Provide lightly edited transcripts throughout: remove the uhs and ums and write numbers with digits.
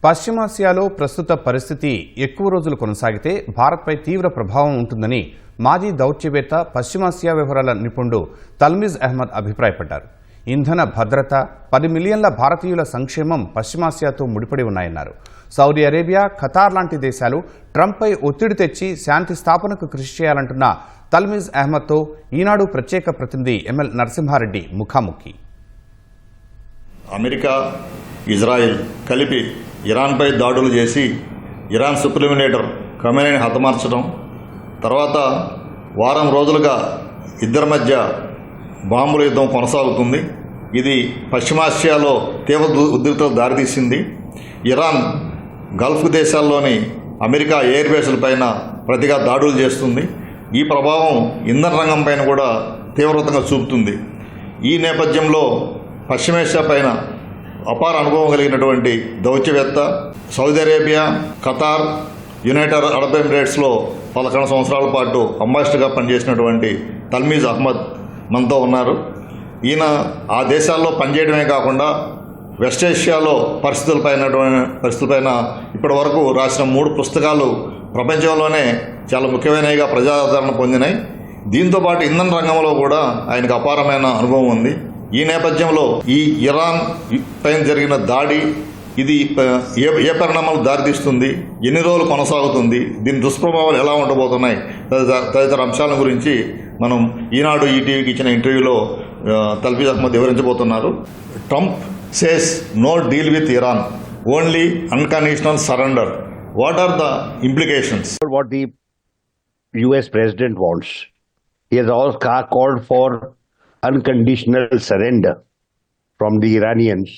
పశ్చిమాసియాలో ప్రస్తుత పరిస్థితి ఎక్కువ రోజులు కొనసాగితే భారత్పై తీవ్ర ప్రభావం ఉంటుందని మాజీ దౌత్యవేత్త పశ్చిమాసియా వ్యవహారాల నిపుణుడు తల్మిజ్ అహ్మద్ అభిప్రాయపడ్డారు. ఇంధన భద్రత, 10 మిలియన్ల భారతీయుల సంక్షేమం పశ్చిమాసియాతో ముడిపడి ఉన్నాయన్నారు. సౌదీ అరేబియా, ఖతార్ లాంటి దేశాలు ట్రంప్పై ఒత్తిడి తెచ్చి శాంతి స్థాపనకు కృషి చేయాలంటున్న తల్మిజ్ అహ్మద్తో ఈనాడు ప్రత్యేక ప్రతినిధి ఎంఎల్ నరసింహారెడ్డి ముఖాముఖి. అమెరికా, ఇజ్రాయెల్ కలిపి ఇరాన్పై దాడులు చేసి ఇరాన్ సుప్రీం లీడర్ ఖమేనీని హతమార్చడం, తర్వాత వారం రోజులుగా ఇద్దరి మధ్య బాంబుల యుద్ధం కొనసాగుతుంది. ఇది పశ్చిమాసియాలో తీవ్ర ఉద్రిక్తతకు దారితీసింది. ఇరాన్ గల్ఫ్ దేశాల్లోని అమెరికా ఎయిర్ బేస్లపైన ప్రతిగా దాడులు చేస్తుంది. ఈ ప్రభావం ఇంధన రంగం పైన కూడా తీవ్రతంగా చూపుతుంది. ఈ నేపథ్యంలో పశ్చిమాసియా పైన అపార అనుభవం కలిగినటువంటి దౌత్యవేత్త, Saudi Arabia, Qatar, United Arab ఎమిరేట్స్లో 11 సంవత్సరాల పాటు అంబాసిడర్గా పనిచేసినటువంటి తల్మీజ్ అహ్మద్ మనతో ఉన్నారు. ఈయన ఆ దేశాల్లో పనిచేయడమే కాకుండా వెస్ట్ ఏషియాలో పరిస్థితులపైన ఇప్పటి వరకు రాసిన 3 పుస్తకాలు ప్రపంచంలోనే చాలా ముఖ్యమైనవిగా ప్రజాదరణ పొందినాయి. దీంతోపాటు ఇంధన రంగంలో కూడా ఆయనకు అపారమైన అనుభవం ఉంది. ఈ నేపథ్యంలో ఈ ఇరాన్ పైన జరిగిన దాడి ఇది ఏ పరిణామాలు దారితీస్తుంది, ఎన్ని రోజులు కొనసాగుతుంది, దీని దుష్ప్రభావాలు ఎలా ఉండబోతున్నాయి తదితర అంశాల గురించి మనం ఈనాడు ఈ టీవీకి ఇచ్చిన ఇంటర్వ్యూలో తల్మీజ్ అహ్మద్ వివరించబోతున్నారు. Trump says no deal with Iran, only unconditional surrender. What are the implications? What the US president wants. He has also called for unconditional surrender from the Iranians.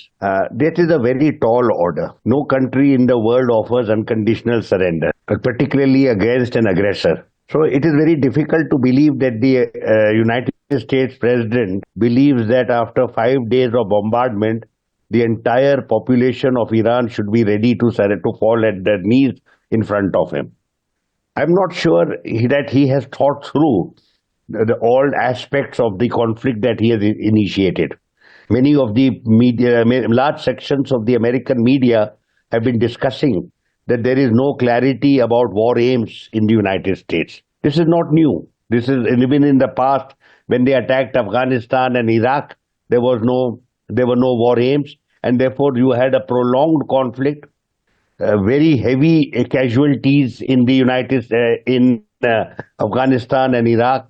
That is a very tall order. No country in the world offers unconditional surrender, particularly against an aggressor. So it is very difficult to believe that the United States president believes that after 5 days of bombardment, the entire population of Iran should be ready to fall at their knees in front of him. I'm not sure that he has thought through all aspects of the conflict that he has initiated. Many of the media, large sections of the American media have been discussing that there is no clarity about war aims in the United States. This is not new. This is even in the past when they attacked Afghanistan and Iraq, there were no war aims, and therefore you had a prolonged conflict, very heavy casualties in the Afghanistan and Iraq,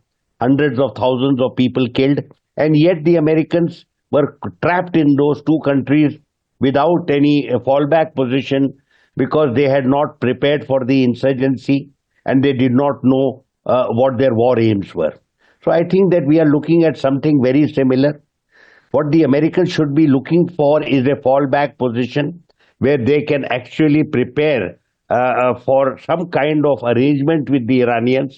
hundreds of thousands of people killed, and yet the Americans were trapped in those two countries without any fallback position because they had not prepared for the insurgency and they did not know what their war aims were. So I think that we are looking at something very similar. What the Americans should be looking for is a fallback position where they can actually prepare for some kind of arrangement with the Iranians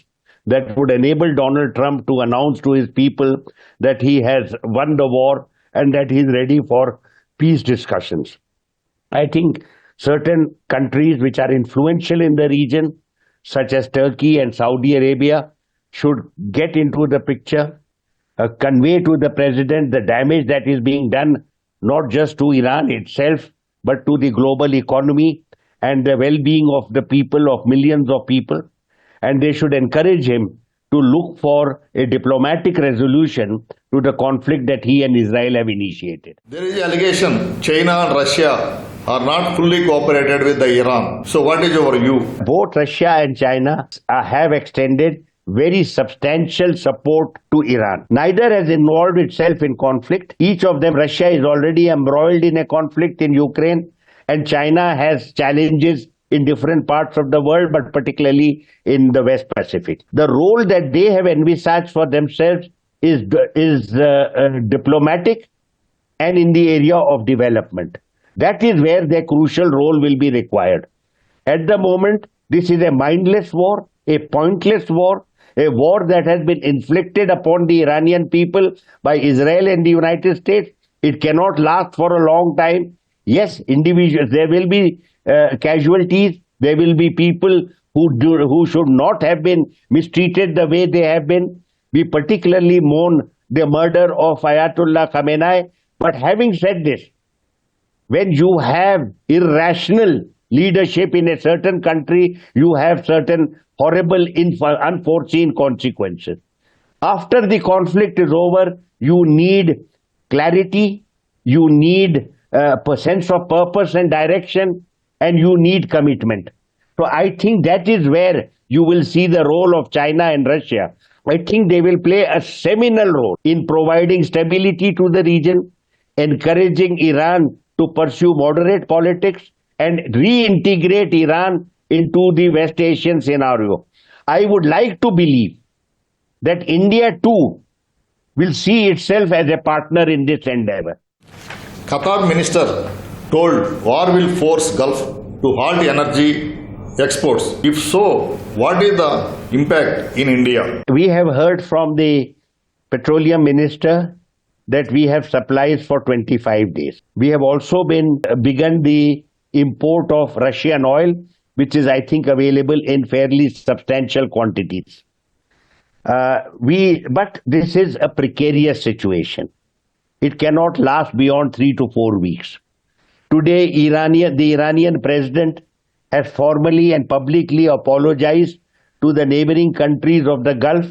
that would enable Donald Trump to announce to his people that he has won the war and that he is ready for peace discussions. I think certain countries which are influential in the region, such as Turkey and Saudi Arabia, should get into the picture, convey to the president the damage that is being done not just to Iran itself, but to the global economy and the well-being of the people, of millions of people. And they should encourage him to look for a diplomatic resolution to the conflict that he and Israel have initiated. There is an allegation China and Russia are not fully cooperated with the Iran. So what is your view? Both Russia and China have extended very substantial support to Iran. Neither has involved itself in conflict. Each of them, Russia is already embroiled in a conflict in Ukraine, and China has challenges in different parts of the world, but particularly in the West Pacific. The role that they have envisaged for themselves is diplomatic and in the area of development. That is where their crucial role will be required. At the moment, this is a mindless war, a pointless war, a war that has been inflicted upon the Iranian people by Israel and the United States. It cannot last for a long time. Yes, individuals, there will be casualties, there will be people who should not have been mistreated the way they have been. We particularly mourn the murder of Ayatollah Khamenei. But having said this, When you have irrational leadership in a certain country, you have certain horrible, unforeseen consequences. After the conflict is over, you need clarity, you need a sense of purpose and direction, and you need commitment. So I think that is where you will see the role of China and Russia. I think they will play a seminal role in providing stability to the region, encouraging Iran to pursue moderate politics and reintegrate Iran into the West Asian scenario. I would like to believe that India too will see itself as a partner in this endeavor. Qatar minister told war will force Gulf to halt energy exports. If so, what is the impact in India? We have heard from the petroleum minister that we have supplies for 25 days. We have also begun the import of Russian oil, which is, I think, available in fairly substantial quantities. But this is a precarious situation. It cannot last beyond 3 to 4 weeks. Today, the Iranian president has formally and publicly apologized to the neighboring countries of the Gulf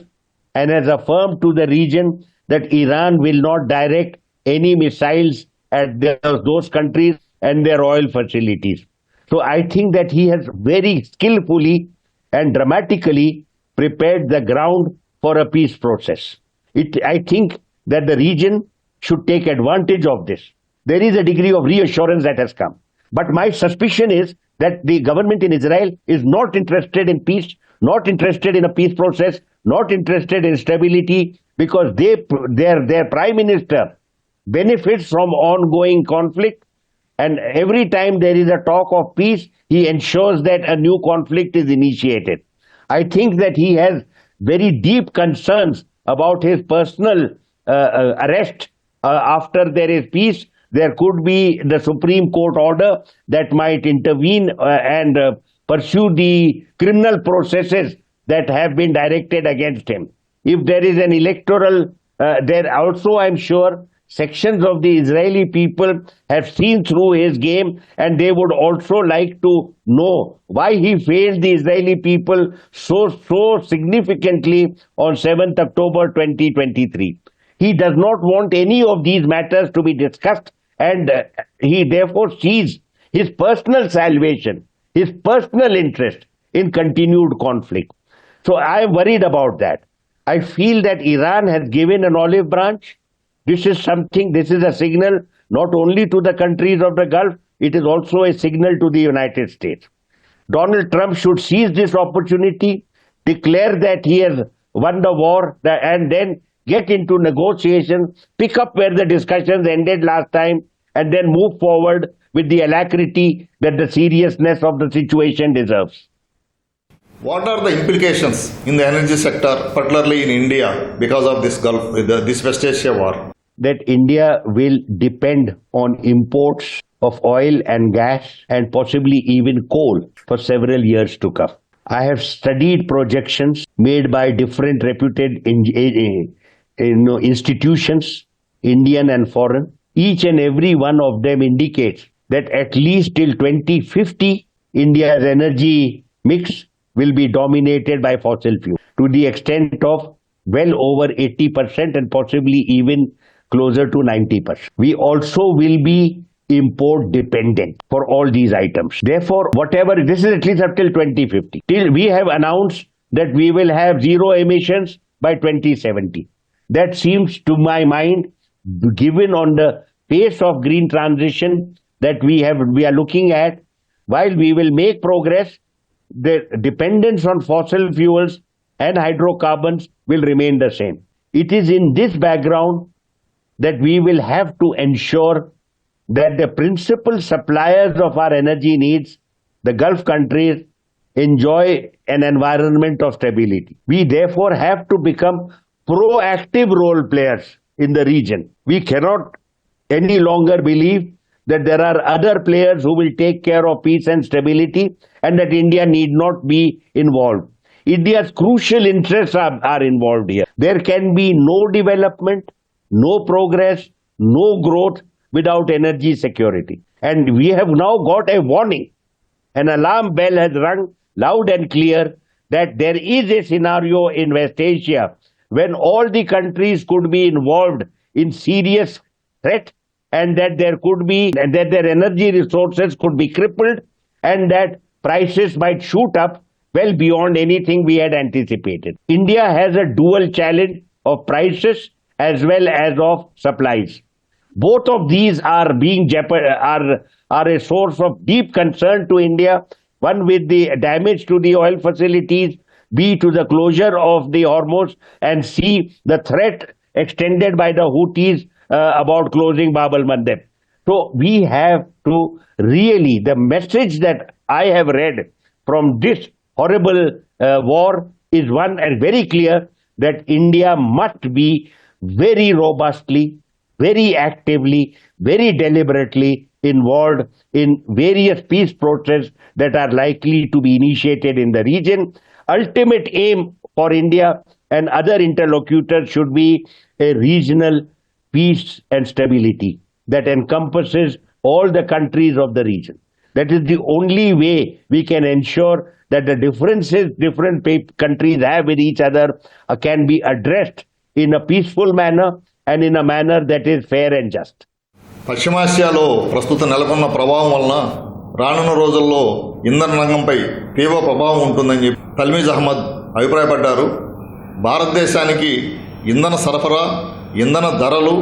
and has affirmed to the region that Iran will not direct any missiles at those countries and their oil facilities. So I think that he has very skillfully and dramatically prepared the ground for a peace process. I think that the region should take advantage of this. There is a degree of reassurance that has come. But my suspicion is that the government in Israel is not interested in peace, not interested in a peace process, not interested in stability, because their prime minister benefits from ongoing conflict, and every time there is a talk of peace, he ensures that a new conflict is initiated. I think that he has very deep concerns about his personal arrest after there is peace. There could be the Supreme Court order that might intervene and pursue the criminal processes that have been directed against him. If there is an electoral, there also, I'm sure, sections of the Israeli people have seen through his game, and they would also like to know why he failed the Israeli people so significantly on 7th October 2023. He does not want any of these matters to be discussed, and he therefore sees his personal salvation, his personal interest in continued conflict. So I am worried about that. I feel that Iran has given an olive branch. This is a signal not only to the countries of the Gulf, it is also a signal to the United States. Donald Trump should seize this opportunity, declare that he has won the war, and then get into negotiations, pick up where the discussions ended last time, and then move forward with the alacrity that the seriousness of the situation deserves. What are the implications in the energy sector, particularly in India, because of this West Asia war? That India will depend on imports of oil and gas and possibly even coal for several years to come. I have studied projections made by different reputed institutions, Indian and foreign. Each and every one of them indicates that at least till 2050, India's energy mix will be dominated by fossil fuel to the extent of well over 80% and possibly even closer to 90%. We also will be import dependent for all these items. Therefore, this is at least up till 2050. Till we have announced that we will have zero emissions by 2070. That seems to my mind, given on the pace of green transition that we are looking at, while we will make progress, the dependence on fossil fuels and hydrocarbons will remain the same. It is in this background that we will have to ensure that the principal suppliers of our energy needs, the Gulf countries, enjoy an environment of stability. We therefore have to become proactive role players in the region. We cannot any longer believe that there are other players who will take care of peace and stability and that India need not be involved. India's crucial interests are involved here. There can be no development, no progress, no growth without energy security. And we have now got a warning. An alarm bell has rung loud and clear that there is a scenario in West Asia when all the countries could be involved in serious threat, and that there could be, and that their energy resources could be crippled, and that prices might shoot up well beyond anything we had anticipated. India has a dual challenge of prices as well as of supplies. Both of these are being are a source of deep concern to India. One with the damage to the oil facilities, B to the closure of the Hormuz, and C the threat extended by the Houthis about closing Bab al-Mandeb. So we have to really, the message that I have read from this horrible war is one and very clear, that India must be very robustly, very actively, very deliberately involved in various peace processes that are likely to be initiated in the region. Ultimate aim for India and other interlocutors should be a regional peace and stability that encompasses all the countries of the region. That is the only way we can ensure that the differences different countries have with each other can be addressed in a peaceful manner and in a manner that is fair and just. పశ్చిమాసియాలో ప్రస్తుతం నెలకొన్న ప్రభావం వలన రానున్న రోజుల్లో ఇంధన రంగంపై తీవ్ర ప్రభావం ఉంటుందని చెప్పి తల్మీజ్ అహ్మద్ అభిప్రాయపడ్డారు. భారతదేశానికి ఇంధన సరఫరా, ఇంధన ధరలు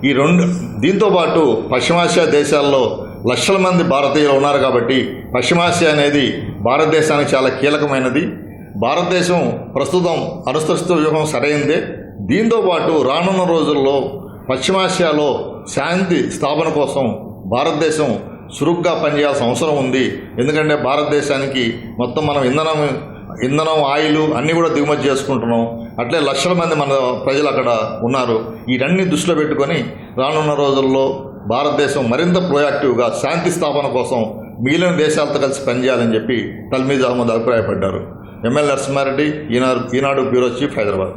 ఈ రెండు, దీంతోపాటు పశ్చిమాసియా దేశాల్లో లక్షల మంది భారతీయులు ఉన్నారు కాబట్టి పశ్చిమాసియా అనేది భారతదేశానికి చాలా కీలకమైనది. భారతదేశం ప్రస్తుతం అనుసరిస్తూ వ్యూహం సరైందే. దీంతోపాటు రానున్న రోజుల్లో పశ్చిమాసియాలో శాంతి స్థాపన కోసం భారతదేశం చురుగ్గా పనిచేయాల్సిన అవసరం ఉంది. ఎందుకంటే భారతదేశానికి మొత్తం మనం ఇంధనం ఆయిల్ అన్నీ కూడా దిగుమతి చేసుకుంటున్నాం. అట్లే లక్షల మంది మన ప్రజలు అక్కడ ఉన్నారు. ఈ రెండిని దృష్టిలో పెట్టుకొని రానున్న రోజుల్లో భారతదేశం మరింత ప్రొయాక్టివ్గా శాంతి స్థాపన కోసం మిగిలిన దేశాలతో కలిసి పనిచేయాలని చెప్పి తల్మీజ్ అహ్మద్ అభిప్రాయపడ్డారు. ఎమ్మెల్యే నరసింహారెడ్డి, ఈనాడు బ్యూరో చీఫ్, హైదరాబాద్.